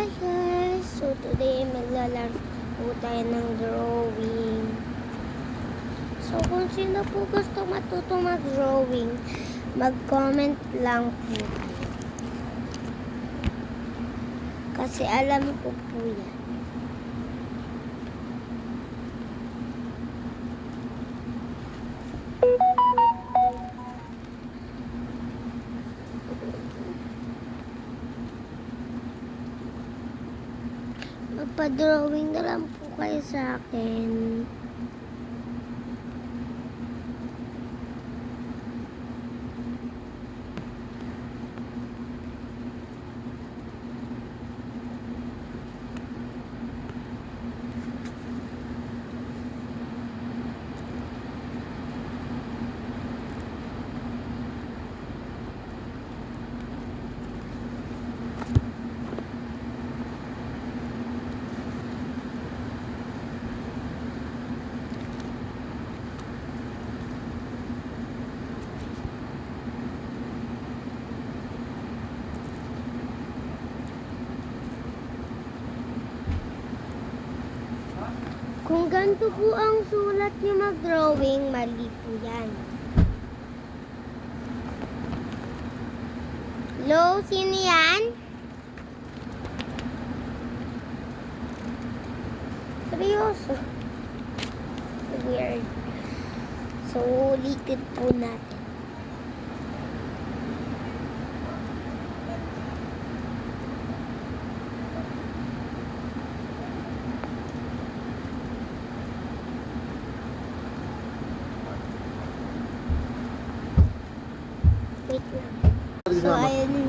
Hi guys! So today maglalaro po tayo ng drawing. So kung sino po gusto matuto mag-drawing, mag-comment lang po. Kasi alam ko po yan. Magpa-drawing na lang po kayo sa akin. Kung ganito po ang sulat niyo mag-drawing, mali po yan. Hello, sino yan? Seryoso. Weird. So, ulitin po natin. Wait lang. So, ayun